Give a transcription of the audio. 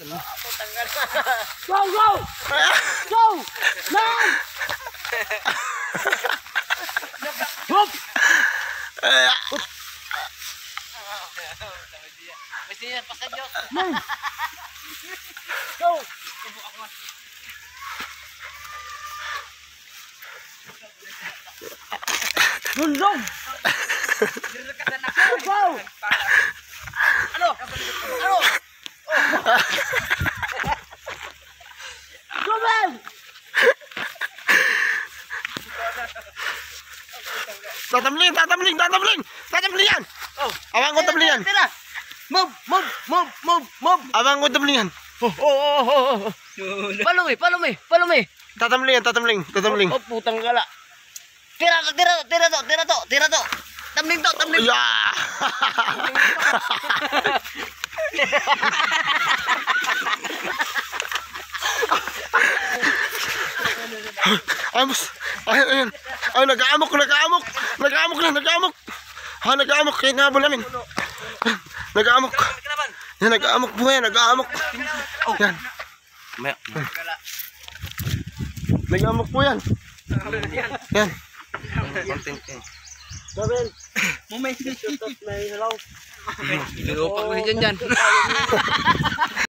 Go, go! Go! Now! Hop! Mesti yan, pasadyo. Go! Gundong! Go! Ano? Ano? Go, man! Tatamling yan. Awang ko tamlingan. Tira! Move! Move! Move! Move! Move! Awang ko tamlingan. Follow me! Tatamling. Oh, putang gala. Tira to. Tamling to. Yeah. Ay, boss. Ayun. Ay, nag-aamok. Ha, nag-aamok. Kaya nabol namin. Nag-aamok. Yan, nag-aamok po yan. Yan. Nag-aamok po yan. Yan. Gawin! May May hello! Lupa ko dyan.